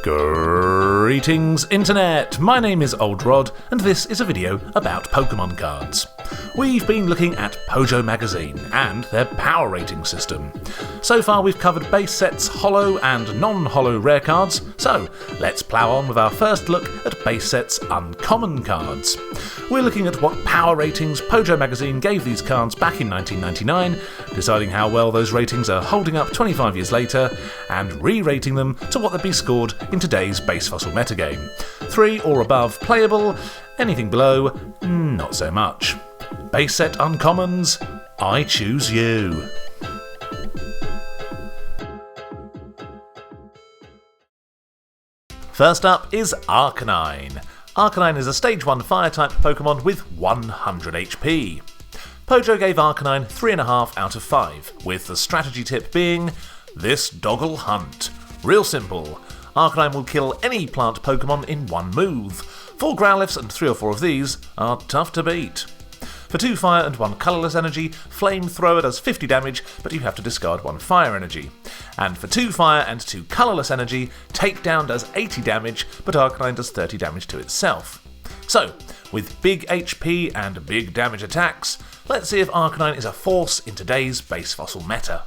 Greetings Internet, my name is Old Rod and this is a video about Pokemon cards. We've been looking at Pojo Magazine and their power rating system. So far we've covered base sets, holo and non-holo rare cards, so let's plough on with our first look at base sets uncommon cards. We're looking at what power ratings Pojo Magazine gave these cards back in 1999, deciding how well those ratings are holding up 25 years later, and re-rating them to what they'd be scored in today's base fossil metagame. 3 or above playable, anything below, not so much. Base set uncommons, I choose you. First up is Arcanine. Arcanine is a Stage 1 Fire-type Pokemon with 100 HP. Pojo gave Arcanine 3.5 out of 5, with the strategy tip being, this dog'll hunt. Real simple, Arcanine will kill any plant Pokemon in one move. 4 Growlithes and 3 or 4 of these are tough to beat. For 2 fire and 1 colourless energy, Flamethrower does 50 damage, but you have to discard 1 fire energy. And for 2 fire and 2 colourless energy, Takedown does 80 damage, but Arcanine does 30 damage to itself. So, with big HP and big damage attacks, let's see if Arcanine is a force in today's base fossil meta.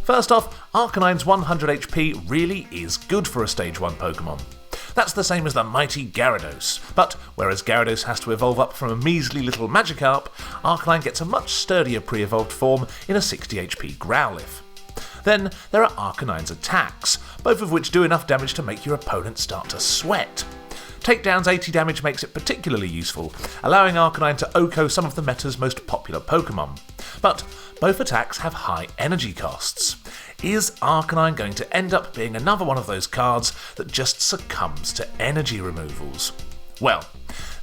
First off, Arcanine's 100 HP really is good for a Stage 1 Pokemon. That's the same as the mighty Gyarados, but whereas Gyarados has to evolve up from a measly little Magikarp, Arcanine gets a much sturdier pre-evolved form in a 60 HP Growlithe. Then there are Arcanine's attacks, both of which do enough damage to make your opponent start to sweat. Takedown's 80 damage makes it particularly useful, allowing Arcanine to OHKO some of the meta's most popular Pokemon. But both attacks have high energy costs. Is Arcanine going to end up being another one of those cards that just succumbs to energy removals? Well,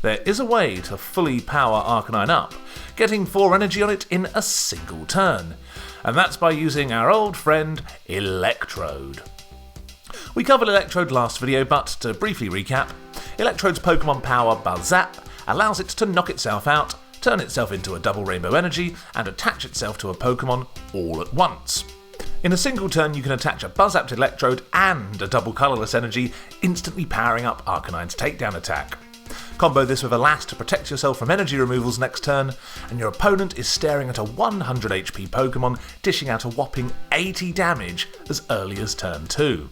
there is a way to fully power Arcanine up, getting 4 energy on it in a single turn, and that's by using our old friend Electrode. We covered Electrode last video, but to briefly recap, Electrode's Pokemon power Buzzap allows it to knock itself out, turn itself into a double rainbow energy, and attach itself to a Pokemon all at once. In a single turn you can attach a Buzzapped Electrode and a double colourless energy, instantly powering up Arcanine's takedown attack. Combo this with a Lass to protect yourself from energy removals next turn, and your opponent is staring at a 100 HP Pokemon dishing out a whopping 80 damage as early as turn 2.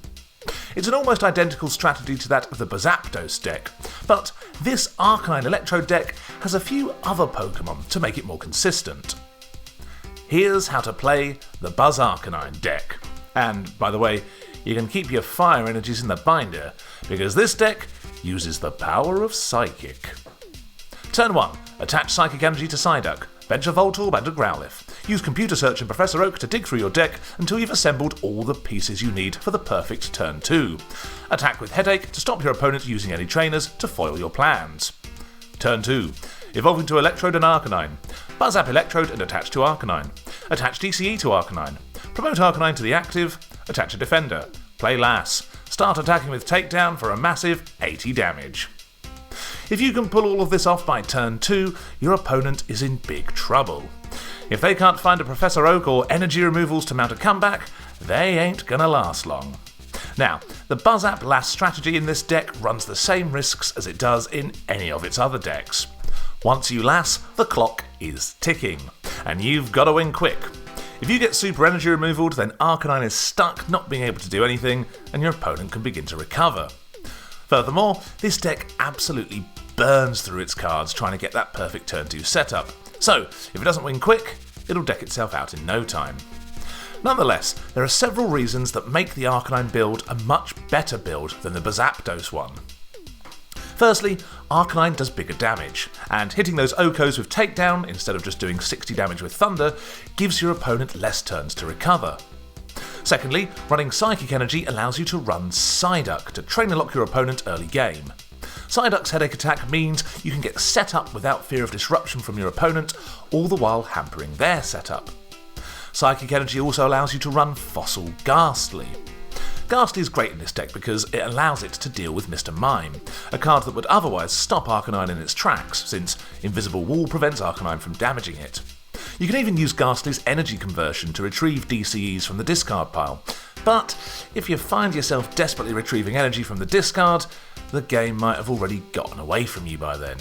It's an almost identical strategy to that of the Buzzapdos deck, but this Arcanine Electrode deck has a few other Pokemon to make it more consistent. Here's how to play the Buzz Arcanine deck. And, by the way, you can keep your fire energies in the binder, because this deck uses the power of Psychic. Turn 1. Attach Psychic Energy to Psyduck. Bench a Voltorb and a Growlithe. Use Computer Search and Professor Oak to dig through your deck until you've assembled all the pieces you need for the perfect turn 2. Attack with Headache to stop your opponent using any trainers to foil your plans. Turn 2. Evolve into Electrode and Arcanine. Buzzap Electrode and attach to Arcanine. Attach DCE to Arcanine. Promote Arcanine to the active. Attach a Defender. Play Lass. Start attacking with Takedown for a massive 80 damage. If you can pull all of this off by turn 2, your opponent is in big trouble. If they can't find a Professor Oak or energy removals to mount a comeback, they ain't gonna last long. Now, the Buzzap Lass strategy in this deck runs the same risks as it does in any of its other decks. Once you Lass, the clock is ticking, and you've got to win quick. If you get super energy removaled, then Arcanine is stuck not being able to do anything, and your opponent can begin to recover. Furthermore, this deck absolutely burns through its cards trying to get that perfect turn 2 setup, so if it doesn't win quick, it'll deck itself out in no time. Nonetheless, there are several reasons that make the Arcanine build a much better build than the Buzzapdos one. Firstly, Arcanine does bigger damage, and hitting those OHKOs with Takedown instead of just doing 60 damage with Thunder gives your opponent less turns to recover. Secondly, running Psychic Energy allows you to run Psyduck to trainer lock your opponent early game. Psyduck's Headache attack means you can get set up without fear of disruption from your opponent, all the while hampering their setup. Psychic Energy also allows you to run Fossil Ghastly. Ghastly is great in this deck because it allows it to deal with Mr. Mime, a card that would otherwise stop Arcanine in its tracks, since Invisible Wall prevents Arcanine from damaging it. You can even use Ghastly's energy conversion to retrieve DCEs from the discard pile, But if you find yourself desperately retrieving energy from the discard, the game might have already gotten away from you by then.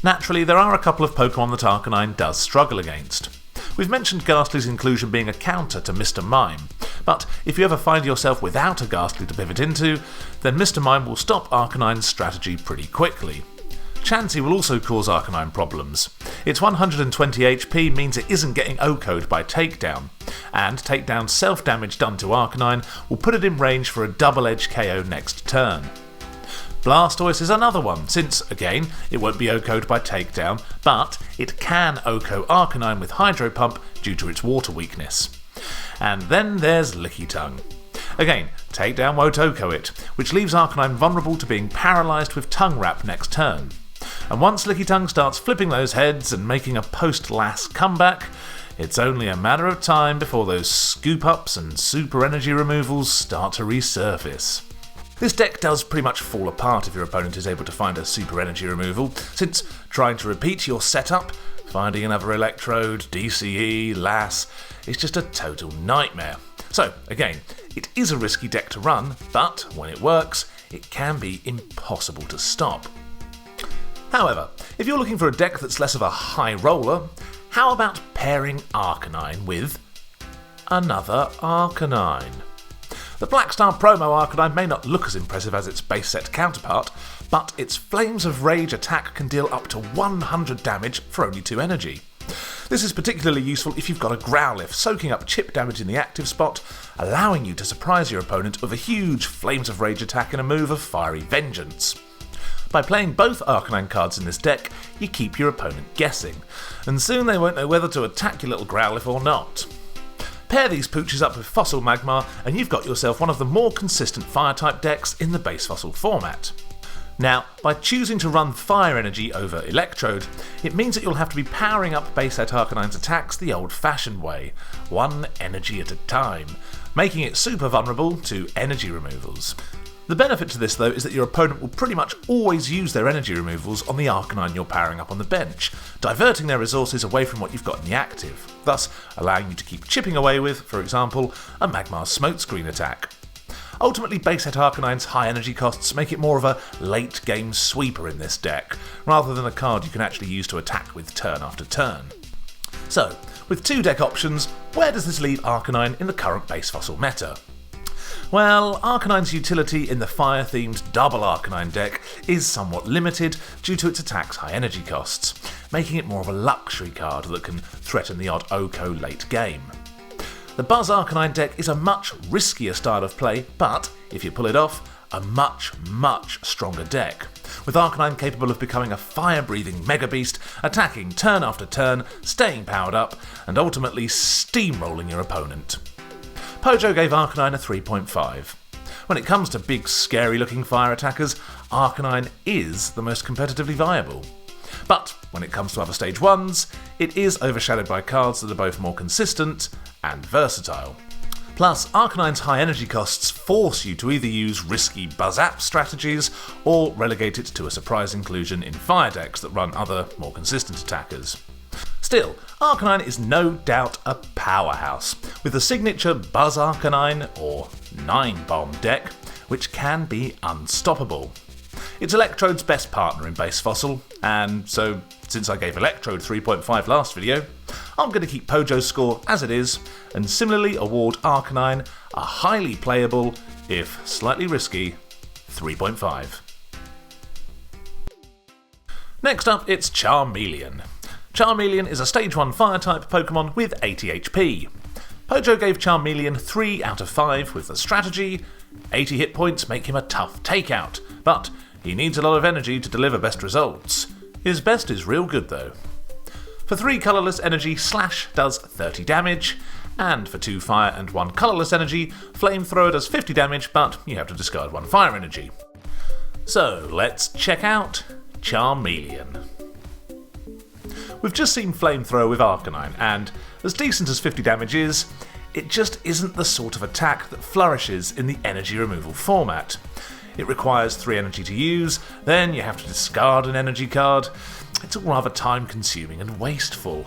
Naturally, there are a couple of Pokemon that Arcanine does struggle against. We've mentioned Ghastly's inclusion being a counter to Mr. Mime, but if you ever find yourself without a Ghastly to pivot into, then Mr. Mime will stop Arcanine's strategy pretty quickly. Chansey will also cause Arcanine problems. Its 120 HP means it isn't getting OHKO'd by Takedown, and Takedown's self-damage done to Arcanine will put it in range for a double-edge KO next turn. Blastoise is another one, since, again, it won't be OHKO'd by Takedown, but it can OHKO Arcanine with Hydro Pump due to its water weakness. And then there's Lickitung. Again, Takedown won't OHKO it, which leaves Arcanine vulnerable to being paralysed with Tongue Wrap next turn. And once Lickitung starts flipping those heads and making a post-Lass comeback, it's only a matter of time before those scoop-ups and super energy removals start to resurface. This deck does pretty much fall apart if your opponent is able to find a super energy removal, since trying to repeat your setup, finding another Electrode, DCE, Lass, is just a total nightmare. So, again, it is a risky deck to run, but when it works, it can be impossible to stop. However, if you're looking for a deck that's less of a high roller, how about pairing Arcanine with another Arcanine? The Blackstar promo Arcanine may not look as impressive as its base set counterpart, but its Flames of Rage attack can deal up to 100 damage for only 2 energy. This is particularly useful if you've got a Growlithe soaking up chip damage in the active spot, allowing you to surprise your opponent with a huge Flames of Rage attack in a move of Fiery Vengeance. By playing both Arcanine cards in this deck, you keep your opponent guessing, and soon they won't know whether to attack your little Growlithe or not. Pair these pooches up with Fossil Magmar and you've got yourself one of the more consistent Fire-type decks in the base Fossil format. Now, by choosing to run Fire Energy over Electrode, it means that you'll have to be powering up base set Arcanine's attacks the old-fashioned way, 1 energy at a time, making it super vulnerable to energy removals. The benefit to this, though, is that your opponent will pretty much always use their energy removals on the Arcanine you're powering up on the bench, diverting their resources away from what you've got in the active, thus allowing you to keep chipping away with, for example, a Magmar Smokescreen attack. Ultimately, base set Arcanine's high energy costs make it more of a late game sweeper in this deck, rather than a card you can actually use to attack with turn after turn. So, with 2 deck options, where does this leave Arcanine in the current base Fossil meta? Well, Arcanine's utility in the fire-themed double Arcanine deck is somewhat limited due to its attack's high energy costs, making it more of a luxury card that can threaten the odd OHKO late game. The Buzz Arcanine deck is a much riskier style of play, but, if you pull it off, a much stronger deck, with Arcanine capable of becoming a fire-breathing Mega Beast, attacking turn after turn, staying powered up, and ultimately steamrolling your opponent. Pojo gave Arcanine a 3.5. When it comes to big, scary-looking fire attackers, Arcanine is the most competitively viable. But when it comes to other Stage 1s, it is overshadowed by cards that are both more consistent and versatile. Plus, Arcanine's high energy costs force you to either use risky Buzz-App strategies or relegate it to a surprise inclusion in fire decks that run other, more consistent attackers. Still, Arcanine is no doubt a powerhouse, with the signature Buzz Arcanine, or 9-bomb deck, which can be unstoppable. It's Electrode's best partner in base Fossil, and so, since I gave Electrode 3.5 last video, I'm going to keep Pojo's score as it is, and similarly award Arcanine a highly playable, if slightly risky, 3.5. Next up, it's Charmeleon. Charmeleon is a Stage 1 Fire-type Pokemon with 80 HP. Pojo gave Charmeleon 3 out of 5 with the strategy: 80 hit points make him a tough takeout, but he needs a lot of energy to deliver best results. His best is real good though. For 3 colourless energy, Slash does 30 damage, and for 2 fire and 1 colourless energy, Flamethrower does 50 damage, but you have to discard 1 fire energy. So let's check out Charmeleon. We've just seen Flamethrower with Arcanine, and as decent as 50 damage is, it just isn't the sort of attack that flourishes in the energy removal format. It requires 3 energy to use, then you have to discard an energy card. It's all rather time consuming and wasteful.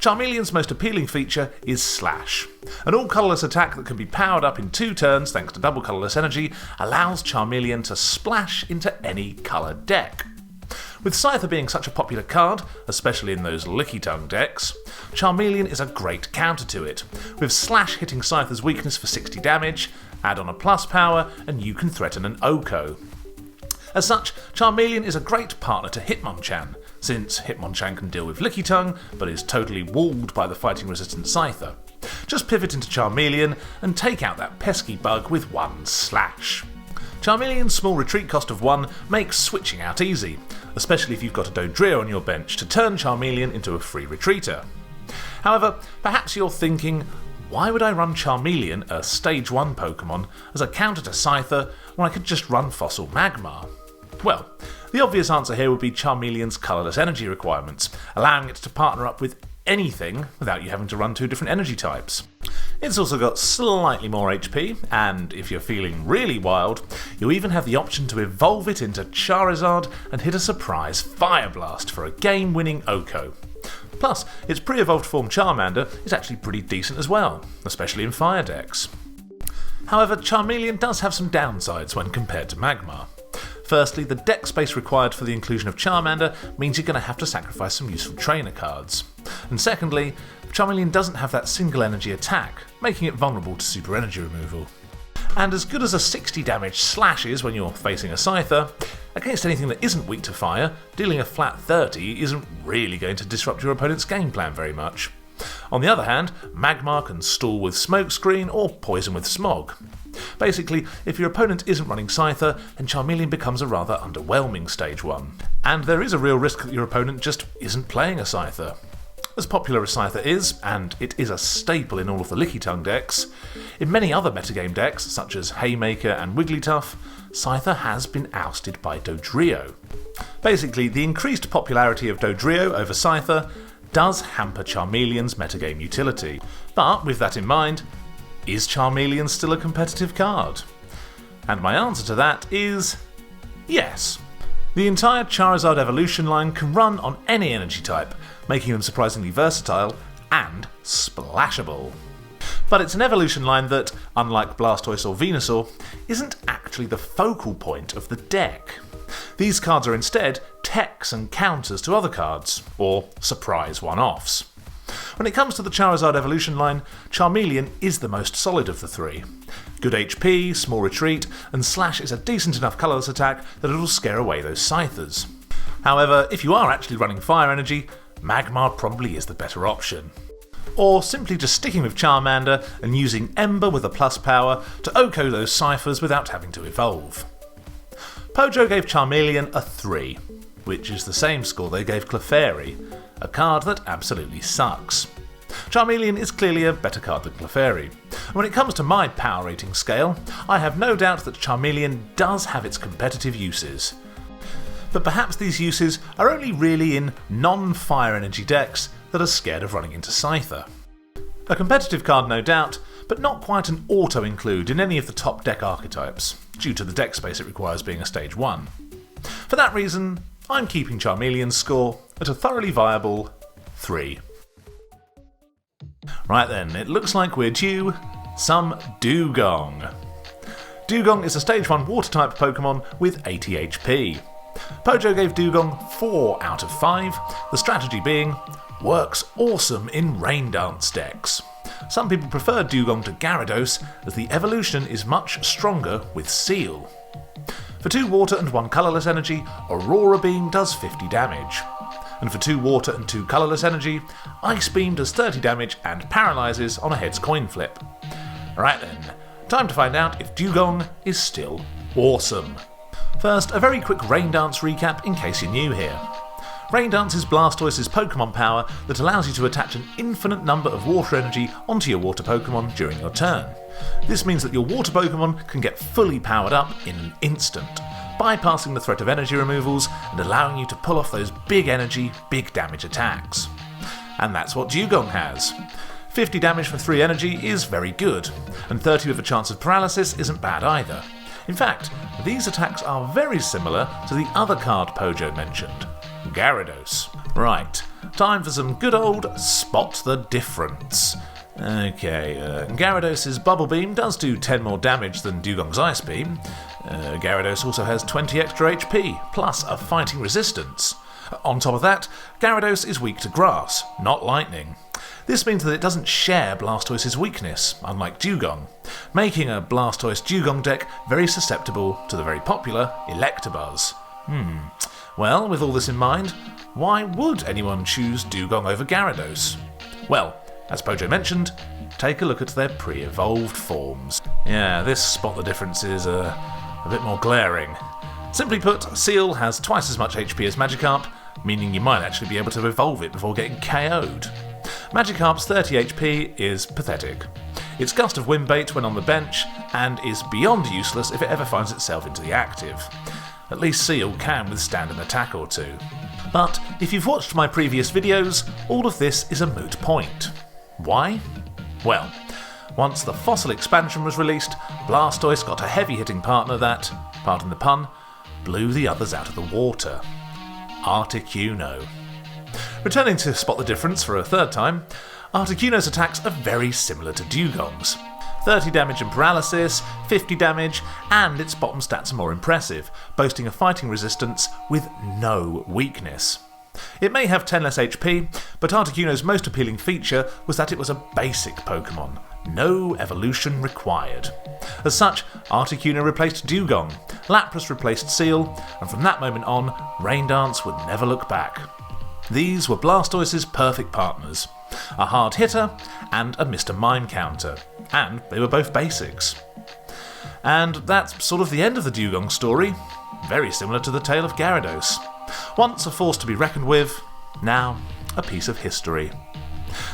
Charmeleon's most appealing feature is Slash. An all-colourless attack that can be powered up in 2 turns thanks to double colourless energy allows Charmeleon to splash into any colour deck. With Scyther being such a popular card, especially in those licky-tongue decks, Charmeleon is a great counter to it, with Slash hitting Scyther's weakness for 60 damage, add on a plus power, and you can threaten an Oko. As such, Charmeleon is a great partner to Hitmonchan, since Hitmonchan can deal with Lickitung, but is totally walled by the fighting-resistant Scyther. Just pivot into Charmeleon and take out that pesky bug with 1 Slash. Charmeleon's small retreat cost of 1 makes switching out easy, especially if you've got a Dodrio on your bench to turn Charmeleon into a free retreater. However, perhaps you're thinking, why would I run Charmeleon, a Stage 1 Pokemon, as a counter to Scyther when I could just run Fossil Magmar? Well, the obvious answer here would be Charmeleon's colourless energy requirements, allowing it to partner up with anything without you having to run 2 different energy types. It's also got slightly more HP, and if you're feeling really wild, you'll even have the option to evolve it into Charizard and hit a surprise Fire Blast for a game-winning Oko. Plus, its pre-evolved form Charmander is actually pretty decent as well, especially in fire decks. However, Charmeleon does have some downsides when compared to Magmar. Firstly, the deck space required for the inclusion of Charmander means you're going to have to sacrifice some useful trainer cards. And secondly, Charmeleon doesn't have that single energy attack, making it vulnerable to super energy removal. And as good as a 60 damage Slash is when you're facing a Scyther, against anything that isn't weak to fire, dealing a flat 30 isn't really going to disrupt your opponent's game plan very much. On the other hand, Magmar can stall with Smokescreen or poison with Smog. Basically, if your opponent isn't running Scyther, then Charmeleon becomes a rather underwhelming Stage 1. And there is a real risk that your opponent just isn't playing a Scyther. As popular as Scyther is, and it is a staple in all of the Lickitung decks, in many other metagame decks, such as Haymaker and Wigglytuff, Scyther has been ousted by Dodrio. Basically, the increased popularity of Dodrio over Scyther does hamper Charmeleon's metagame utility. But with that in mind, is Charmeleon still a competitive card? And my answer to that is yes. The entire Charizard evolution line can run on any energy type, making them surprisingly versatile and splashable. But it's an evolution line that, unlike Blastoise or Venusaur, isn't actually the focal point of the deck. These cards are instead techs and counters to other cards, or surprise one-offs. When it comes to the Charizard evolution line, Charmeleon is the most solid of the 3. Good HP, small retreat, and Slash is a decent enough colourless attack that it'll scare away those Scythers. However, if you are actually running fire energy, Magmar probably is the better option. Or simply just sticking with Charmander and using Ember with a plus power to Oko those Cyphers without having to evolve. Pojo gave Charmeleon a 3, which is the same score they gave Clefairy, a card that absolutely sucks. Charmeleon is clearly a better card than Clefairy. When it comes to my power rating scale, I have no doubt that Charmeleon does have its competitive uses. But perhaps these uses are only really in non-fire energy decks that are scared of running into Scyther. A competitive card no doubt, but not quite an auto-include in any of the top deck archetypes, due to the deck space it requires being a Stage 1. For that reason, I'm keeping Charmeleon's score at a thoroughly viable 3. Right then, it looks like we're due some Dewgong. Dewgong is a Stage 1 Water-type Pokemon with 80 HP. Pojo gave Dewgong 4 out of 5, the strategy being, works awesome in Rain Dance decks. Some people prefer Dewgong to Gyarados, as the evolution is much stronger with Seal. For 2 water and 1 colourless energy, Aurora Beam does 50 damage. And for 2 water and 2 colourless energy, Ice Beam does 30 damage and paralyses on a heads coin flip. Right then, time to find out if Dewgong is still awesome. First, a very quick Rain Dance recap in case you're new here. Rain Dance is Blastoise's Pokemon power that allows you to attach an infinite number of water energy onto your water Pokemon during your turn. This means that your water Pokemon can get fully powered up in an instant, bypassing the threat of energy removals and allowing you to pull off those big energy, big damage attacks. And that's what Dewgong has. 50 damage for 3 energy is very good, and 30 with a chance of paralysis isn't bad either. In fact, these attacks are very similar to the other card Pojo mentioned, Gyarados. Right, time for some good old Spot the Difference. Okay, Gyarados' Bubble Beam does do 10 more damage than Dewgong's Ice Beam. Gyarados also has 20 extra HP, plus a fighting resistance. On top of that, Gyarados is weak to grass, not lightning. This means that it doesn't share Blastoise's weakness, unlike Dewgong, making a Blastoise-Dewgong deck very susceptible to the very popular Electabuzz. Well, with all this in mind, why would anyone choose Dewgong over Gyarados? Well, as Pojo mentioned, take a look at their pre-evolved forms. Yeah, this Spot the Difference is a bit more glaring. Simply put, Seal has twice as much HP as Magikarp, meaning you might actually be able to evolve it before getting KO'd. Magikarp's 30 HP is pathetic. It's Gust of Wind bait when on the bench, and is beyond useless if it ever finds itself into the active. At least Seal can withstand an attack or two. But if you've watched my previous videos, all of this is a moot point. Why? Well, once the Fossil expansion was released, Blastoise got a heavy-hitting partner that, pardon the pun, blew the others out of the water. Articuno. Returning to Spot the Difference for a third time, Articuno's attacks are very similar to Dewgong's. 30 damage and paralysis, 50 damage, and its bottom stats are more impressive, boasting a fighting resistance with no weakness. It may have 10 less HP, but Articuno's most appealing feature was that it was a basic Pokemon. No evolution required. As such, Articuno replaced Dewgong, Lapras replaced Seal, and from that moment on, Raindance would never look back. These were Blastoise's perfect partners. A hard hitter and a Mr. Mime counter. And they were both basics. And that's sort of the end of the Dewgong story. Very similar to the tale of Gyarados. Once a force to be reckoned with, now a piece of history.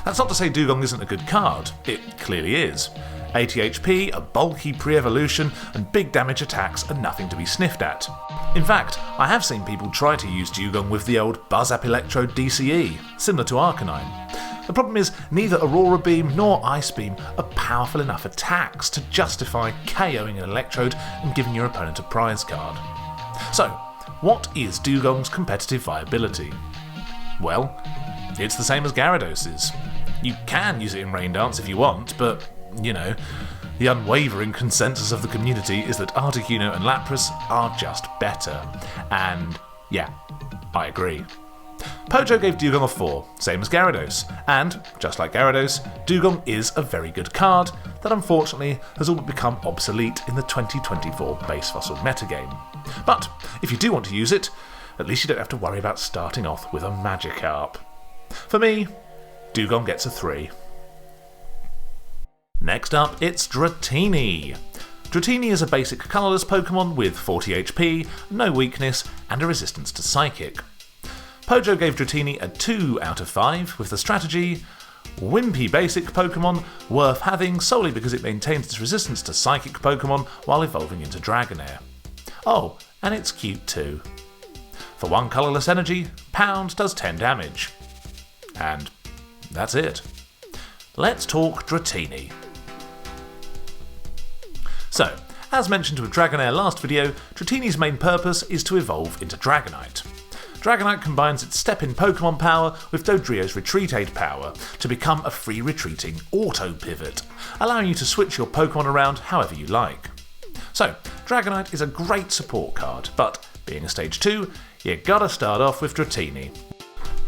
That's not to say Dewgong isn't a good card. It clearly is. 80 HP, a bulky pre-evolution, and big damage attacks are nothing to be sniffed at. In fact, I have seen people try to use Dewgong with the old Buzz-Up Electrode DCE, similar to Arcanine. The problem is, neither Aurora Beam nor Ice Beam are powerful enough attacks to justify KOing an Electrode and giving your opponent a prize card. So, what is Dewgong's competitive viability? Well, it's the same as Gyarados's. You can use it in Raindance if you want, but, you know, the unwavering consensus of the community is that Articuno and Lapras are just better. And, yeah, I agree. Pojo gave Dewgong a 4, same as Gyarados, and, just like Gyarados, Dewgong is a very good card that unfortunately has all but become obsolete in the 2024 base fossil metagame. But if you do want to use it, at least you don't have to worry about starting off with a Magikarp. For me, Dewgong gets a 3. Next up, it's Dratini. Dratini is a basic colourless Pokemon with 40 HP, no weakness, and a resistance to Psychic. Pojo gave Dratini a 2 out of 5 with the strategy: wimpy basic Pokemon, worth having solely because it maintains its resistance to Psychic Pokemon while evolving into Dragonair. Oh, and it's cute too. For 1 colourless energy, Pound does 10 damage. And that's it. Let's talk Dratini. So, as mentioned with Dragonair last video, Dratini's main purpose is to evolve into Dragonite. Dragonite combines its step-in Pokemon power with Dodrio's Retreat Aid power to become a free retreating auto-pivot, allowing you to switch your Pokemon around however you like. So, Dragonite is a great support card, but being a Stage 2, you gotta start off with Dratini.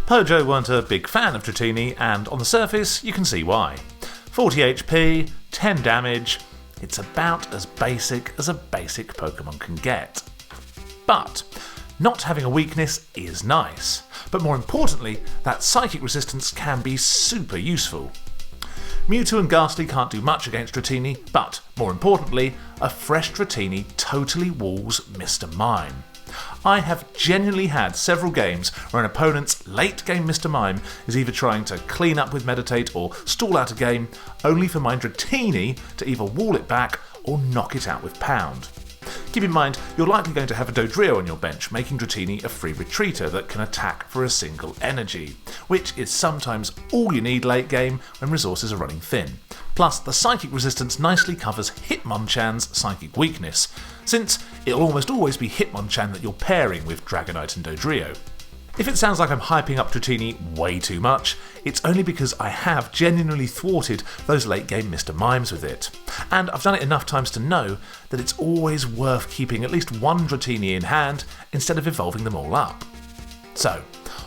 Pojo weren't a big fan of Dratini, and on the surface you can see why. 40 HP, 10 damage, it's about as basic as a basic Pokemon can get. But not having a weakness is nice, but more importantly, that Psychic resistance can be super useful. Mewtwo and Ghastly can't do much against Dratini, but more importantly, a fresh Dratini totally walls Mr. Mime. I have genuinely had several games where an opponent's late game Mr. Mime is either trying to clean up with Meditate or stall out a game, only for my Dratini to either wall it back or knock it out with Pound. Keep in mind, you're likely going to have a Dodrio on your bench, making Dratini a free retreater that can attack for a single energy, which is sometimes all you need late game when resources are running thin. Plus, the Psychic resistance nicely covers Hitmonchan's Psychic weakness, since it'll almost always be Hitmonchan that you're pairing with Dragonite and Dodrio. If it sounds like I'm hyping up Dratini way too much, it's only because I have genuinely thwarted those late game Mr. Mimes with it. And I've done it enough times to know that it's always worth keeping at least one Dratini in hand instead of evolving them all up. So,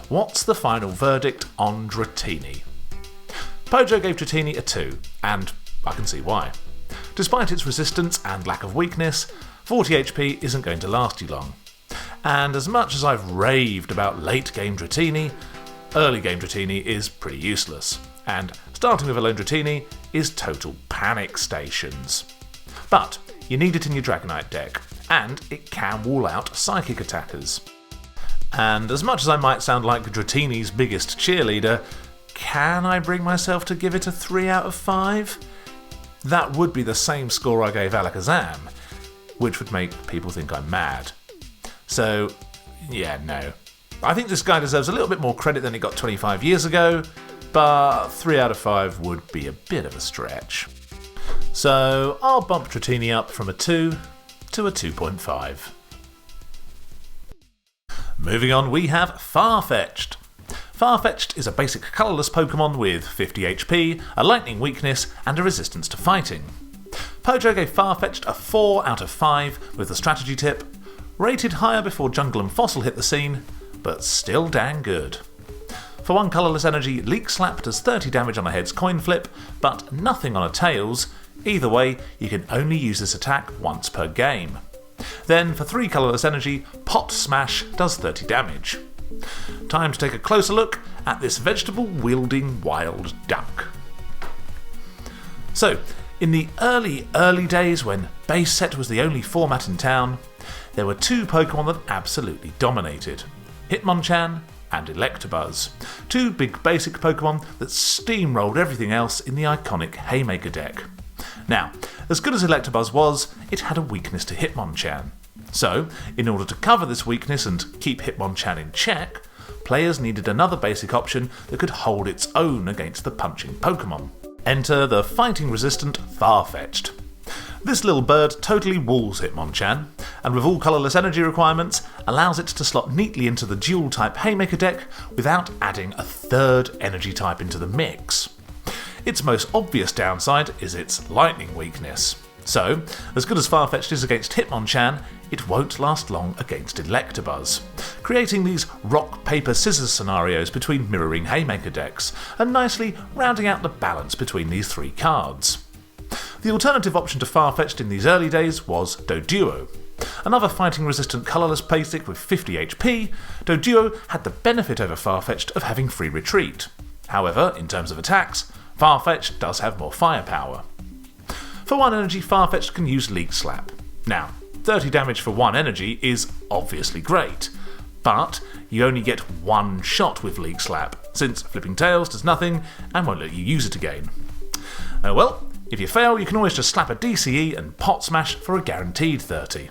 what's the final verdict on Dratini? Pojo gave Dratini a 2, and I can see why. Despite its resistance and lack of weakness, 40 HP isn't going to last you long. And as much as I've raved about late game Dratini, early game Dratini is pretty useless, and starting with a lone Dratini is total panic stations. But you need it in your Dragonite deck, and it can wall out psychic attackers. And as much as I might sound like Dratini's biggest cheerleader, can I bring myself to give it a 3 out of 5? That would be the same score I gave Alakazam, which would make people think I'm mad. So, yeah, no. I think this guy deserves a little bit more credit than he got 25 years ago, but 3 out of 5 would be a bit of a stretch. So, I'll bump Dratini up from a 2 to a 2.5. Moving on, we have Farfetch'd. Farfetch'd is a basic colourless Pokemon with 50 HP, a lightning weakness, and a resistance to fighting. Pojo gave Farfetch'd a 4 out of 5 with the strategy tip, rated higher before Jungle and Fossil hit the scene, but still dang good. For 1 colourless energy, Leak Slap does 30 damage on a head's coin flip, but nothing on a tails. Either way, you can only use this attack once per game. Then for 3 colourless energy, Pot Smash does 30 damage. Time to take a closer look at this vegetable-wielding wild duck. So, in the early days when base set was the only format in town, there were 2 Pokemon that absolutely dominated. Hitmonchan and Electabuzz. 2 big basic Pokemon that steamrolled everything else in the iconic Haymaker deck. Now, as good as Electabuzz was, it had a weakness to Hitmonchan. So, in order to cover this weakness and keep Hitmonchan in check, players needed another basic option that could hold its own against the punching Pokemon. Enter the fighting-resistant Farfetch'd. This little bird totally walls Hitmonchan, and with all colourless energy requirements, allows it to slot neatly into the dual-type Haymaker deck without adding a third energy type into the mix. Its most obvious downside is its lightning weakness. So, as good as Farfetch'd is against Hitmonchan, it won't last long against Electabuzz, creating these rock, paper, scissors scenarios between mirroring Haymaker decks, and nicely rounding out the balance between these 3 cards. The alternative option to Farfetch'd in these early days was Doduo. Another fighting-resistant colourless basic with 50 HP, Doduo had the benefit over Farfetch'd of having free retreat. However, in terms of attacks, Farfetch'd does have more firepower. For 1 energy, Farfetch'd can use Leak Slap. Now, 30 damage for 1 energy is obviously great, but you only get 1 shot with Leak Slap, since Flipping Tails does nothing and won't let you use it again. Well, if you fail, you can always just slap a DCE and Pot Smash for a guaranteed 30.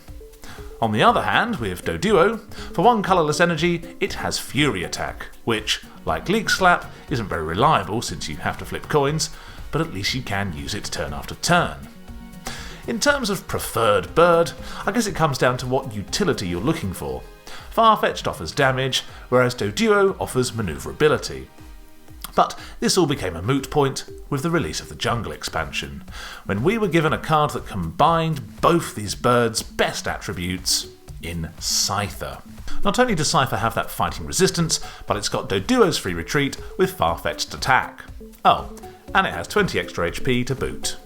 On the other hand, with Doduo, for 1 colourless energy, it has Fury Attack, which, like Leak Slap, isn't very reliable since you have to flip coins, but at least you can use it turn after turn. In terms of preferred bird, I guess it comes down to what utility you're looking for. Farfetch'd offers damage, whereas Doduo offers manoeuvrability. But this all became a moot point with the release of the Jungle expansion, when we were given a card that combined both these birds' best attributes in Scyther. Not only does Scyther have that fighting resistance, but it's got Doduo's free retreat with Farfetch'd attack. Oh, and it has 20 extra HP to boot.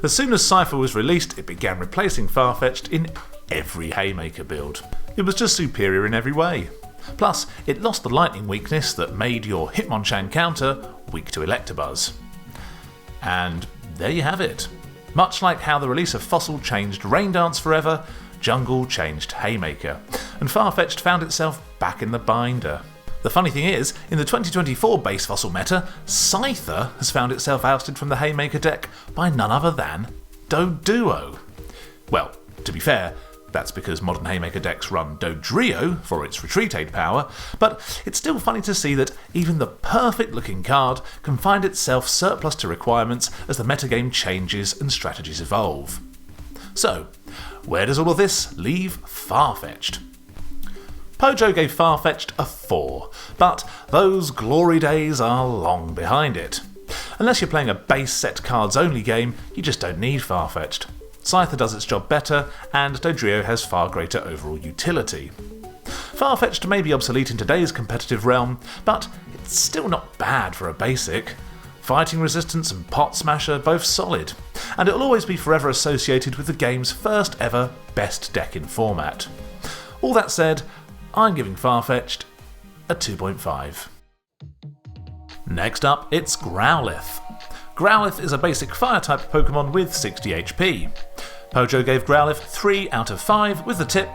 As soon as Scyther was released, it began replacing Farfetch'd in every Haymaker build. It was just superior in every way. Plus, it lost the lightning weakness that made your Hitmonchan counter weak to Electabuzz. And there you have it. Much like how the release of Fossil changed Rain Dance forever, Jungle changed Haymaker, and Farfetch'd found itself back in the binder. The funny thing is, in the 2024 base Fossil meta, Scyther has found itself ousted from the Haymaker deck by none other than Doduo. Well, to be fair, that's because modern Haymaker decks run Dodrio for its retreat aid power, but it's still funny to see that even the perfect looking card can find itself surplus to requirements as the metagame changes and strategies evolve. So, where does all of this leave Farfetch'd? Pojo gave Farfetch'd a 4, but those glory days are long behind it. Unless you're playing a base set cards only game, you just don't need Farfetch'd. Scyther does its job better, and Dodrio has far greater overall utility. Farfetch'd may be obsolete in today's competitive realm, but it's still not bad for a basic. Fighting Resistance and Pot Smasher both solid, and it'll always be forever associated with the game's first ever best deck in format. All that said, I'm giving Farfetch'd a 2.5. Next up, it's Growlithe. Growlithe is a basic fire-type Pokemon with 60 HP. Pojo gave Growlithe 3 out of 5 with the tip,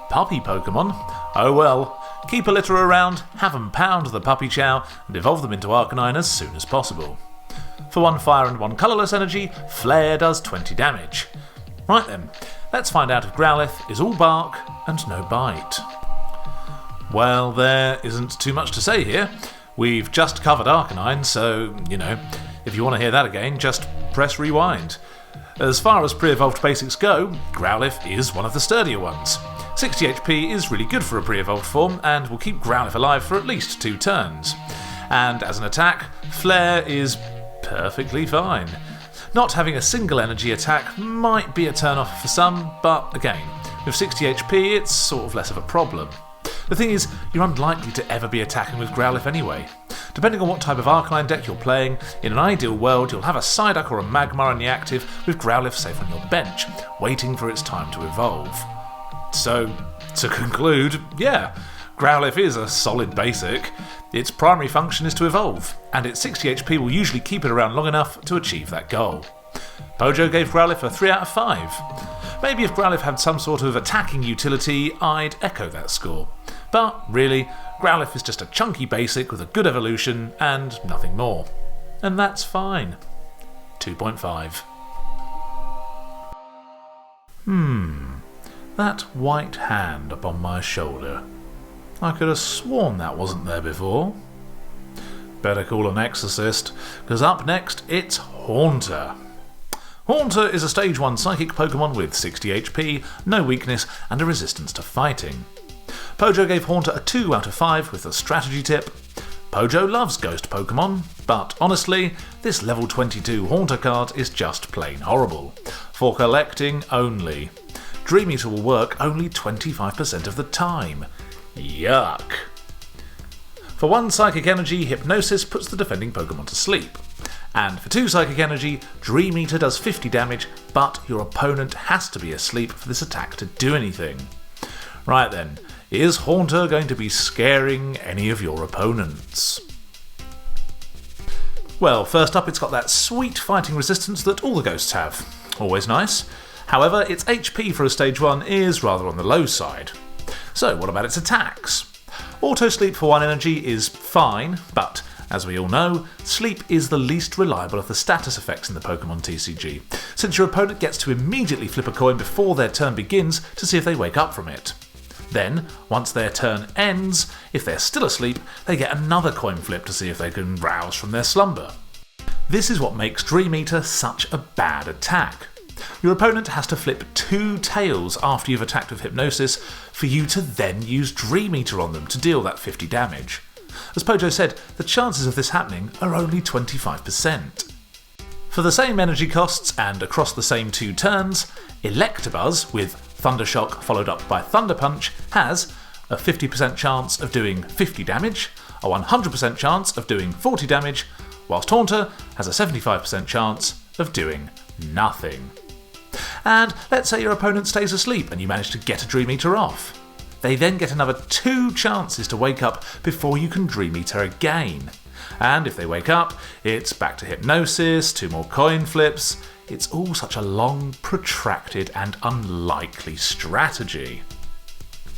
puppy Pokemon? Oh well, keep a litter around, have them pound the puppy chow, and evolve them into Arcanine as soon as possible. For 1 fire and 1 colourless energy, Flare does 20 damage. Right then, let's find out if Growlithe is all bark and no bite. Well, there isn't too much to say here. We've just covered Arcanine, so, if you want to hear that again, just press rewind. As far as pre-evolved basics go, Growlithe is one of the sturdier ones. 60 HP is really good for a pre-evolved form, and will keep Growlithe alive for at least 2 turns. And as an attack, Flare is perfectly fine. Not having a single energy attack might be a turn-off for some, but again, with 60 HP it's sort of less of a problem. The thing is, you're unlikely to ever be attacking with Growlithe anyway. Depending on what type of Arcanine deck you're playing, in an ideal world you'll have a Psyduck or a Magmar in the active with Growlithe safe on your bench, waiting for its time to evolve. So, to conclude, yeah, Growlithe is a solid basic. Its primary function is to evolve, and its 60 HP will usually keep it around long enough to achieve that goal. Pojo gave Growlithe a 3 out of 5. Maybe if Growlithe had some sort of attacking utility, I'd echo that score. But really, Growlithe is just a chunky basic with a good evolution and nothing more. And that's fine. 2.5. That white hand upon my shoulder. I could have sworn that wasn't there before. Better call an exorcist, because up next it's Haunter. Haunter is a stage 1 psychic Pokemon with 60 HP, no weakness, and a resistance to fighting. Pojo gave Haunter a 2 out of 5 with the strategy tip. Pojo loves ghost Pokemon, but honestly, this level 22 Haunter card is just plain horrible. For collecting only. Dream Eater will work only 25% of the time. Yuck. For 1 Psychic Energy, Hypnosis puts the defending Pokemon to sleep. And for 2 Psychic Energy, Dream Eater does 50 damage, but your opponent has to be asleep for this attack to do anything. Right then, is Haunter going to be scaring any of your opponents? Well, first up it's got that sweet fighting resistance that all the ghosts have. Always nice. However, its HP for a stage 1 is rather on the low side. So what about its attacks? Auto Sleep for 1 energy is fine, but as we all know, sleep is the least reliable of the status effects in the Pokemon TCG, since your opponent gets to immediately flip a coin before their turn begins to see if they wake up from it. Then, once their turn ends, if they're still asleep, they get another coin flip to see if they can rouse from their slumber. This is what makes Dream Eater such a bad attack. Your opponent has to flip 2 tails after you've attacked with Hypnosis for you to then use Dream Eater on them to deal that 50 damage. As Pojo said, the chances of this happening are only 25%. For the same energy costs and across the same 2 turns, Electabuzz with Thundershock followed up by Thunder Punch has a 50% chance of doing 50 damage, a 100% chance of doing 40 damage, whilst Haunter has a 75% chance of doing nothing. And let's say your opponent stays asleep and you manage to get a Dream Eater off. They then get another 2 chances to wake up before you can Dream Eater again. And if they wake up, it's back to Hypnosis, 2 more coin flips. It's all such a long, protracted and unlikely strategy.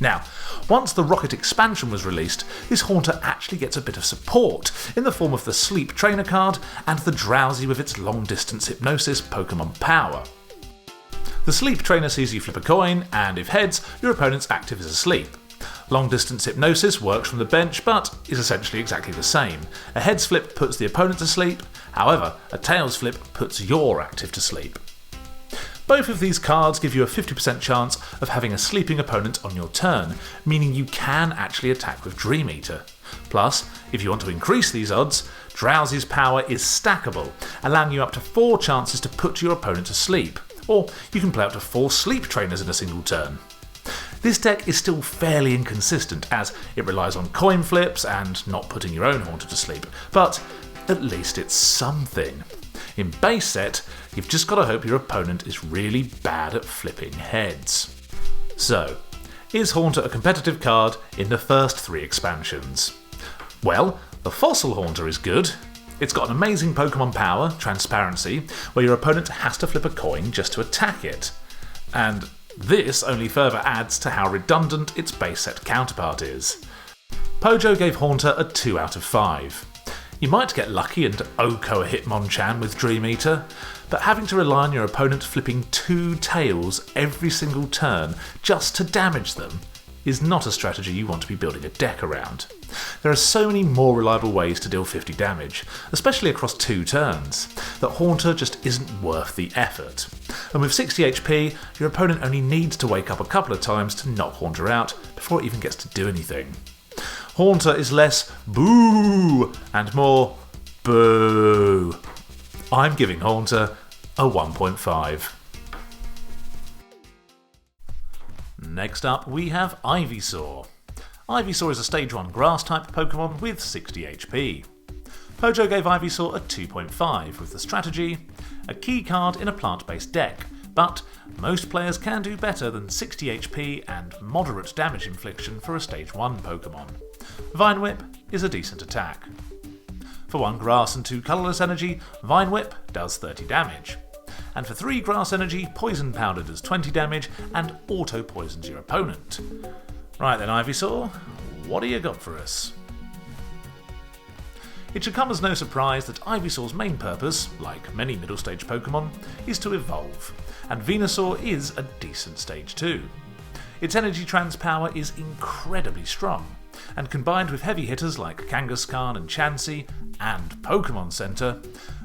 Now, once the Rocket expansion was released, this Haunter actually gets a bit of support in the form of the Sleep Trainer card and the Drowsy with its long-distance Hypnosis Pokemon power. The Sleep Trainer sees you flip a coin, and if heads, your opponent's active is asleep. Long-distance Hypnosis works from the bench, but is essentially exactly the same. A heads flip puts the opponent to sleep, however, a tails flip puts your active to sleep. Both of these cards give you a 50% chance of having a sleeping opponent on your turn, meaning you can actually attack with Dream Eater. Plus, if you want to increase these odds, Drowsy's power is stackable, allowing you up to 4 chances to put your opponent to sleep, or you can play up to 4 Sleep Trainers in a single turn. This deck is still fairly inconsistent, as it relies on coin flips and not putting your own Haunter to sleep, but at least it's something. In base set, you've just got to hope your opponent is really bad at flipping heads. So, is Haunter a competitive card in the first 3 expansions? Well, the Fossil Haunter is good. It's got an amazing Pokemon power, Transparency, where your opponent has to flip a coin just to attack it. And this only further adds to how redundant its base set counterpart is. Pojo gave Haunter a 2 out of 5. You might get lucky and Oko a Hitmonchan with Dream Eater, but having to rely on your opponent flipping 2 tails every single turn just to damage them is not a strategy you want to be building a deck around. There are so many more reliable ways to deal 50 damage, especially across 2 turns, that Haunter just isn't worth the effort. And with 60 HP, your opponent only needs to wake up a couple of times to knock Haunter out before it even gets to do anything. Haunter is less boo and more boo. I'm giving Haunter a 1.5. Next up we have Ivysaur. Ivysaur is a stage 1 grass type Pokemon with 60 HP. Pojo gave Ivysaur a 2.5 with the strategy: a key card in a plant-based deck, but most players can do better than 60 HP and moderate damage infliction for a stage 1 Pokemon. Vine Whip is a decent attack. For 1 grass and 2 colourless energy, Vine Whip does 30 damage. And for 3 grass energy, Poison Powder does 20 damage and auto-poisons your opponent. Right then, Ivysaur, what do you got for us? It should come as no surprise that Ivysaur's main purpose, like many middle stage Pokemon, is to evolve, and Venusaur is a decent stage 2. Its energy trans power is incredibly strong, and combined with heavy hitters like Kangaskhan and Chansey, and Pokemon Center,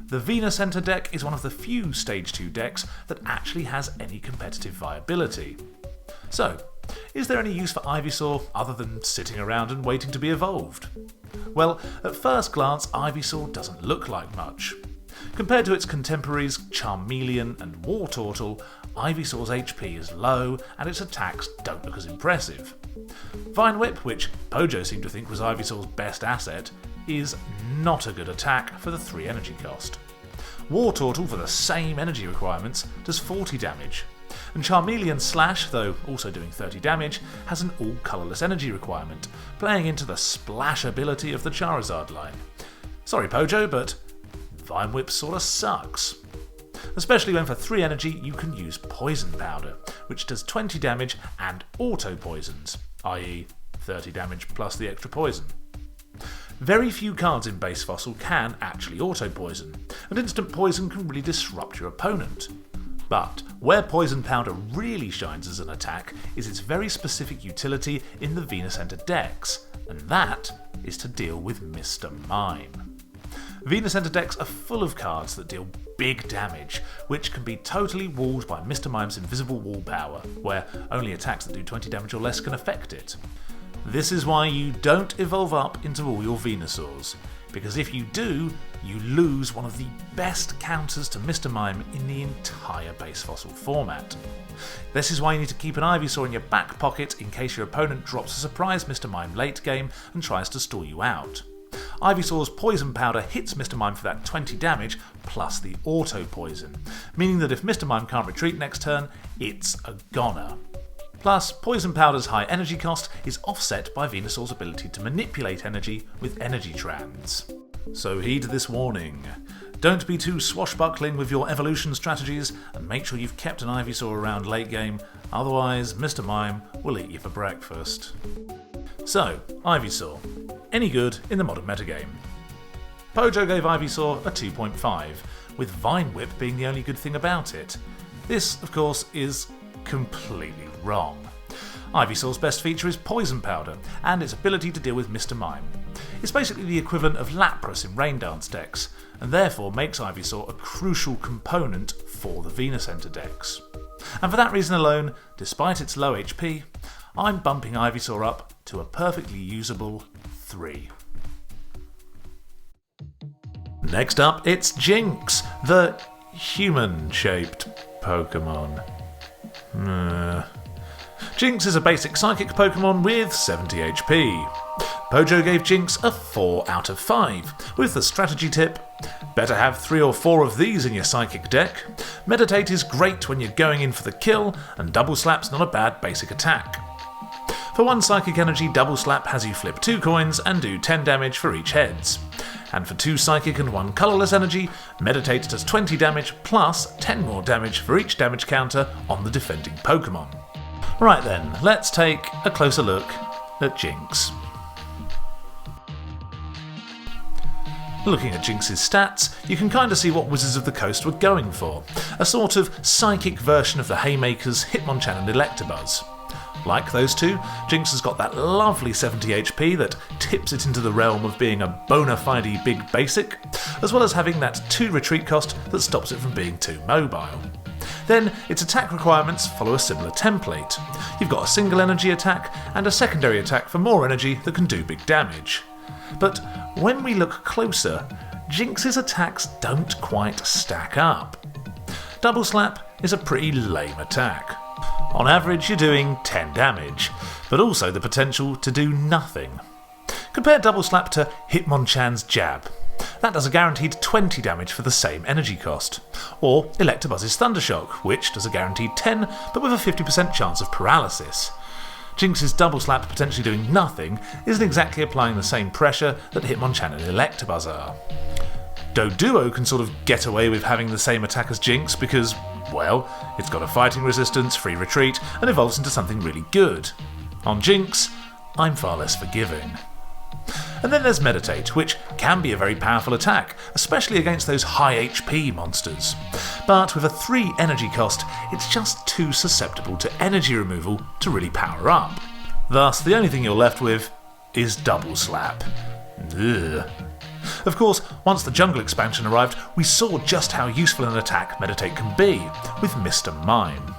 the Venusaur deck is one of the few stage 2 decks that actually has any competitive viability. So, is there any use for Ivysaur other than sitting around and waiting to be evolved? Well, at first glance, Ivysaur doesn't look like much. Compared to its contemporaries Charmeleon and Wartortle, Ivysaur's HP is low and its attacks don't look as impressive. Vine Whip, which Pojo seemed to think was Ivysaur's best asset, is not a good attack for the 3 energy cost. Wartortle, for the same energy requirements, does 40 damage. And Charmeleon Slash, though also doing 30 damage, has an all-colourless energy requirement, playing into the splash ability of the Charizard line. Sorry Pojo, but Vine Whip sorta sucks. Especially when for 3 energy you can use Poison Powder, which does 20 damage and auto-poisons, i.e. 30 damage plus the extra poison. Very few cards in base Fossil can actually auto-poison, and instant poison can really disrupt your opponent. But where Poison Powder really shines as an attack is its very specific utility in the Venusaur decks, and that is to deal with Mr. Mime. Venusaur decks are full of cards that deal big damage, which can be totally walled by Mr. Mime's invisible wall power, where only attacks that do 20 damage or less can affect it. This is why you don't evolve up into all your Venusaurs, because if you do, you lose one of the best counters to Mr. Mime in the entire base Fossil format. This is why you need to keep an Ivysaur in your back pocket in case your opponent drops a surprise Mr. Mime late game and tries to stall you out. Ivysaur's Poison Powder hits Mr. Mime for that 20 damage plus the auto poison, meaning that if Mr. Mime can't retreat next turn, it's a goner. Plus, Poison Powder's high energy cost is offset by Venusaur's ability to manipulate energy with energy trans. So heed this warning. Don't be too swashbuckling with your evolution strategies and make sure you've kept an Ivysaur around late game, otherwise Mr. Mime will eat you for breakfast. So, Ivysaur. Any good in the modern metagame? Pojo gave Ivysaur a 2.5, with Vine Whip being the only good thing about it. This, of course, is completely wrong. Ivysaur's best feature is Poison Powder, and its ability to deal with Mr. Mime. It's basically the equivalent of Lapras in Rain Dance decks, and therefore makes Ivysaur a crucial component for the Venusaur decks. and for that reason alone, despite its low HP, I'm bumping Ivysaur up to a perfectly usable 3. Next up, it's Jynx, the human-shaped Pokemon. Jynx is a basic psychic Pokemon with 70 HP. Pojo gave Jynx a 4 out of 5, with the strategy tip: better have 3 or 4 of these in your psychic deck. Meditate is great when you're going in for the kill, and Double Slap's not a bad basic attack. For 1 psychic energy, Double Slap has you flip 2 coins and do 10 damage for each heads. And for 2 psychic and 1 colourless energy, Meditate does 20 damage plus 10 more damage for each damage counter on the defending Pokemon. Right then, let's take a closer look at Jynx. Looking at Jynx's stats, you can kinda see what Wizards of the Coast were going for, a sort of psychic version of the Haymakers, Hitmonchan and Electabuzz. Like those two, Jynx has got that lovely 70 HP that tips it into the realm of being a bona fide big basic, as well as having that 2 retreat cost that stops it from being too mobile. Then, its attack requirements follow a similar template. You've got a single energy attack and a secondary attack for more energy that can do big damage. But when we look closer, Jynx's attacks don't quite stack up. Double Slap is a pretty lame attack. On average, you're doing 10 damage, but also the potential to do nothing. Compare Double Slap to Hitmonchan's Jab. That does a guaranteed 20 damage for the same energy cost. Or Electabuzz's Thundershock, which does a guaranteed 10, but with a 50% chance of paralysis. Jynx's Double Slap potentially doing nothing isn't exactly applying the same pressure that Hitmonchan and Electabuzz are. Doduo can sort of get away with having the same attack as Jynx because, well, it's got a fighting resistance, free retreat, and evolves into something really good. On Jynx, I'm far less forgiving. And then there's Meditate, which can be a very powerful attack, especially against those high HP monsters. But with a 3 energy cost, it's just too susceptible to energy removal to really power up. Thus, the only thing you're left with is Double Slap. Ugh. Of course, once the jungle expansion arrived, we saw just how useful an attack Meditate can be, with Mr. Mime.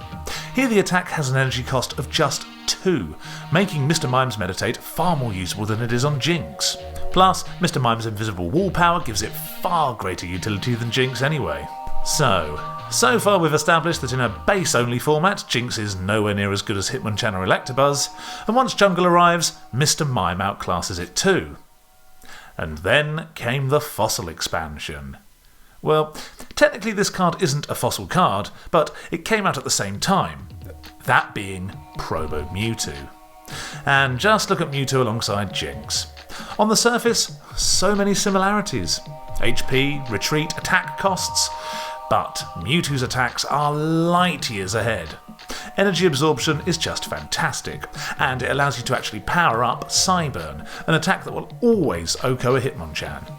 Here the attack has an energy cost of just 2, making Mr. Mime's Meditate far more usable than it is on Jynx. Plus, Mr. Mime's invisible wall power gives it far greater utility than Jynx anyway. So far we've established that in a base-only format, Jynx is nowhere near as good as Hitmonchan or Electabuzz, and once jungle arrives, Mr. Mime outclasses it too. And then came the Fossil expansion. Well, technically this card isn't a fossil card, but it came out at the same time, that being Probo Mewtwo. And just look at Mewtwo alongside Jynx. On the surface, so many similarities. HP, retreat, attack costs, but Mewtwo's attacks are light years ahead. Energy absorption is just fantastic, and it allows you to actually power up Psyburn, an attack that will always OHKO a Hitmonchan.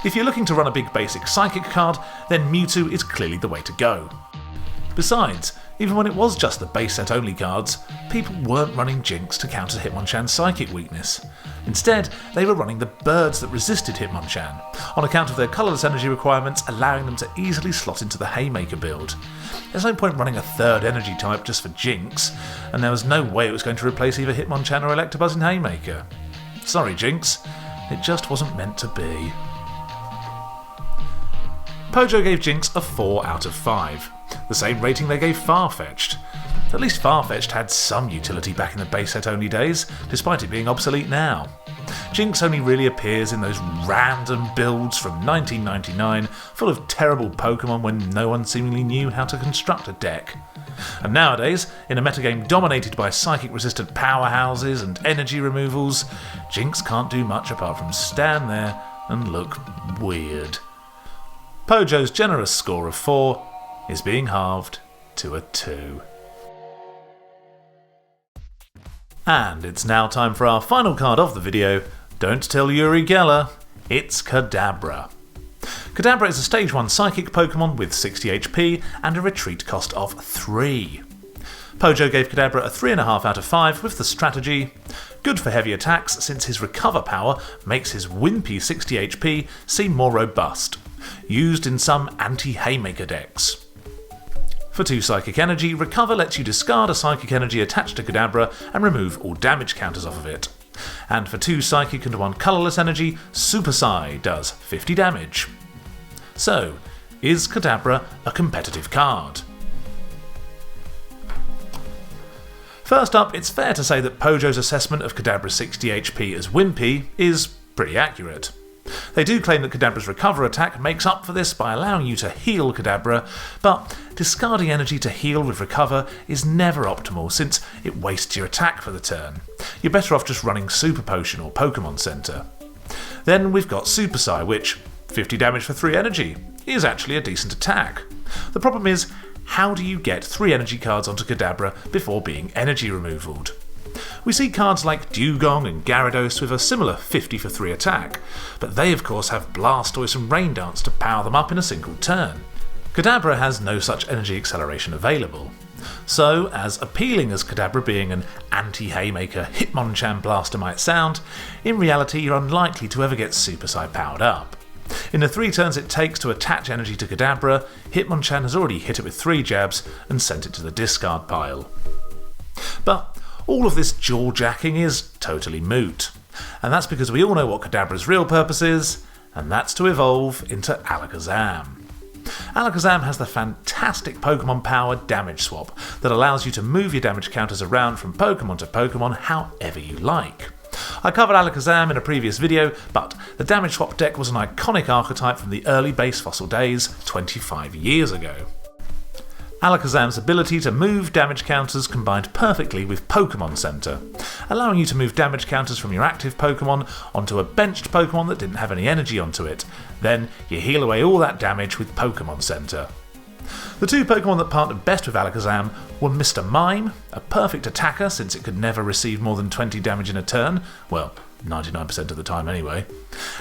If you're looking to run a big basic psychic card, then Mewtwo is clearly the way to go. Besides, even when it was just the base set only cards, people weren't running Jynx to counter Hitmonchan's psychic weakness. Instead, they were running the birds that resisted Hitmonchan, on account of their colourless energy requirements allowing them to easily slot into the Haymaker build. There's no point running a 3rd energy type just for Jynx, and there was no way it was going to replace either Hitmonchan or Electabuzz in Haymaker. Sorry Jynx, it just wasn't meant to be. Pojo gave Jynx a 4 out of 5, the same rating they gave Farfetch'd. At least Farfetch'd had some utility back in the base set only days, despite it being obsolete now. Jynx only really appears in those random builds from 1999, full of terrible Pokemon when no one seemingly knew how to construct a deck. And nowadays, in a metagame dominated by psychic-resistant powerhouses and energy removals, Jynx can't do much apart from stand there and look weird. Pojo's generous score of 4 is being halved to a 2. And it's now time for our final card of the video. Don't tell Uri Geller, it's Kadabra. Kadabra is a stage 1 psychic Pokemon with 60 HP and a retreat cost of 3. Pojo gave Kadabra a 3.5 out of 5 with the strategy: good for heavy attacks since his recover power makes his wimpy 60 HP seem more robust, used in some anti-Haymaker decks. For For 2 Psychic Energy, Recover lets you discard a Psychic Energy attached to Kadabra and remove all damage counters off of it. And for 2 Psychic and 1 Colourless Energy, Super Psy does 50 damage. So, is Kadabra a competitive card? First up, it's fair to say that Pojo's assessment of Kadabra's 60 HP as wimpy is pretty accurate. They do claim that Kadabra's Recover attack makes up for this by allowing you to heal Kadabra, but discarding energy to heal with Recover is never optimal since it wastes your attack for the turn. You're better off just running Super Potion or Pokemon Center. Then we've got Super Psy, which, 50 damage for 3 energy, is actually a decent attack. The problem is, how do you get 3 energy cards onto Kadabra before being energy removaled? We see cards like Dewgong and Gyarados with a similar 50 for 3 attack, but they of course have Blastoise and Rain Dance to power them up in a single turn. Kadabra has no such energy acceleration available. So, as appealing as Kadabra being an anti-Haymaker Hitmonchan blaster might sound, in reality you're unlikely to ever get Super Psy powered up. In the 3 turns it takes to attach energy to Kadabra, Hitmonchan has already hit it with 3 jabs and sent it to the discard pile. But all of this jaw-jacking is totally moot, and that's because we all know what Kadabra's real purpose is, and that's to evolve into Alakazam. Alakazam has the fantastic Pokemon Power damage swap that allows you to move your damage counters around from Pokemon to Pokemon however you like. I covered Alakazam in a previous video, but the damage swap deck was an iconic archetype from the early base fossil days 25 years ago. Alakazam's ability to move damage counters combined perfectly with Pokemon Center, allowing you to move damage counters from your active Pokemon onto a benched Pokemon that didn't have any energy onto it. Then you heal away all that damage with Pokemon Center. The 2 Pokemon that partnered best with Alakazam were Mr. Mime, a perfect attacker since it could never receive more than 20 damage in a turn, well, 99% of the time anyway,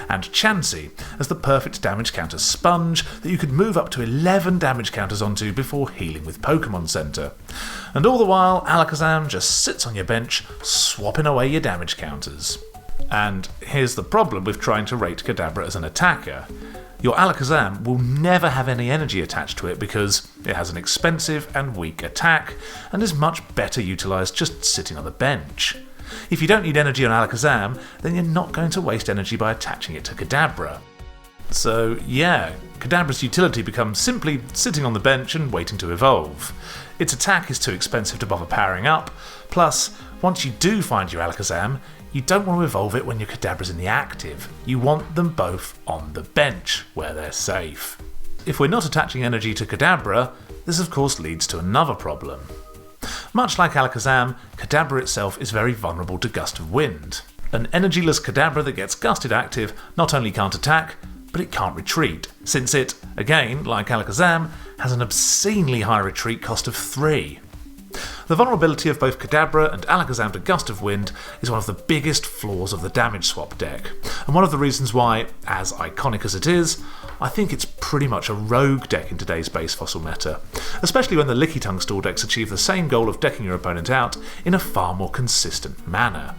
and Chansey as the perfect damage counter sponge that you could move up to 11 damage counters onto before healing with Pokemon Center. And all the while, Alakazam just sits on your bench, swapping away your damage counters. And here's the problem with trying to rate Kadabra as an attacker. Your Alakazam will never have any energy attached to it because it has an expensive and weak attack and is much better utilised just sitting on the bench. If you don't need energy on Alakazam, then you're not going to waste energy by attaching it to Kadabra. So yeah, Kadabra's utility becomes simply sitting on the bench and waiting to evolve. Its attack is too expensive to bother powering up, plus once you do find your Alakazam, you don't want to evolve it when your Kadabra's in the active. You want them both on the bench, where they're safe. If we're not attaching energy to Kadabra, this of course leads to another problem. Much like Alakazam, Kadabra itself is very vulnerable to Gust of Wind. An energyless Kadabra that gets gusted active not only can't attack, but it can't retreat, since it, again, like Alakazam, has an obscenely high retreat cost of 3. The vulnerability of both Kadabra and Alakazam to Gust of Wind is one of the biggest flaws of the damage swap deck, and one of the reasons why, as iconic as it is, I think it's pretty much a rogue deck in today's base fossil meta, especially when the Licky Tongue stall decks achieve the same goal of decking your opponent out in a far more consistent manner.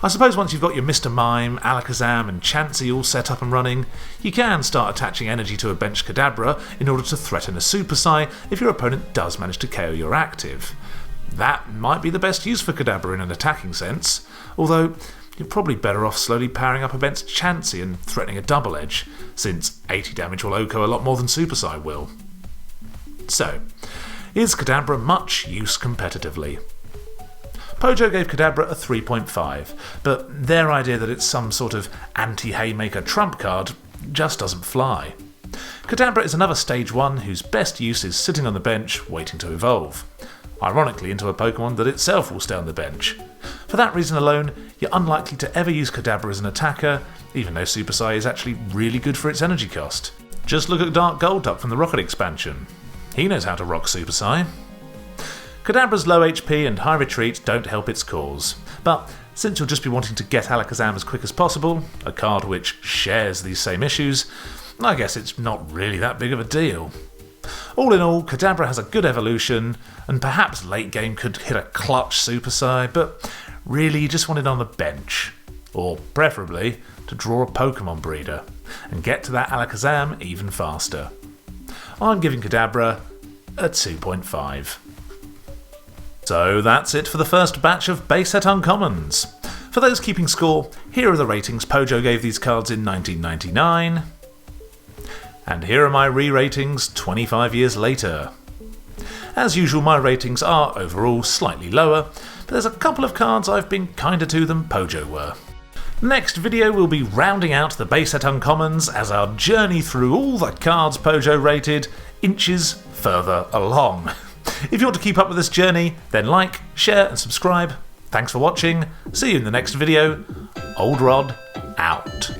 I suppose once you've got your Mr. Mime, Alakazam and Chansey all set up and running, you can start attaching energy to a bench Kadabra in order to threaten a Super Psy if your opponent does manage to KO your active. That might be the best use for Kadabra in an attacking sense, although you're probably better off slowly powering up against Chansey and threatening a double edge, since 80 damage will OHKO a lot more than Super Psy will. So, is Kadabra much use competitively? Pojo gave Kadabra a 3.5, but their idea that it's some sort of anti-Haymaker trump card just doesn't fly. Kadabra is another Stage 1 whose best use is sitting on the bench waiting to evolve, ironically into a Pokemon that itself will stay on the bench. For that reason alone, you're unlikely to ever use Kadabra as an attacker, even though Super Psy is actually really good for its energy cost. Just look at Dark Golduck from the Rocket expansion. He knows how to rock Super Psy. Kadabra's low HP and high retreat don't help its cause, but since you'll just be wanting to get Alakazam as quick as possible, a card which shares these same issues, I guess it's not really that big of a deal. All in all, Kadabra has a good evolution, and perhaps late game could hit a clutch Super Psy, but really you just want it on the bench, or preferably to draw a Pokemon breeder, and get to that Alakazam even faster. I'm giving Kadabra a 2.5. So that's it for the first batch of base set uncommons. For those keeping score, here are the ratings Pojo gave these cards in 1999. And here are my re-ratings 25 years later. As usual, my ratings are overall slightly lower, but there's a couple of cards I've been kinder to than Pojo were. Next video we'll be rounding out the base set uncommons as our journey through all the cards Pojo rated inches further along. If you want to keep up with this journey, then like, share and subscribe. Thanks for watching, see you in the next video. Old Rod out.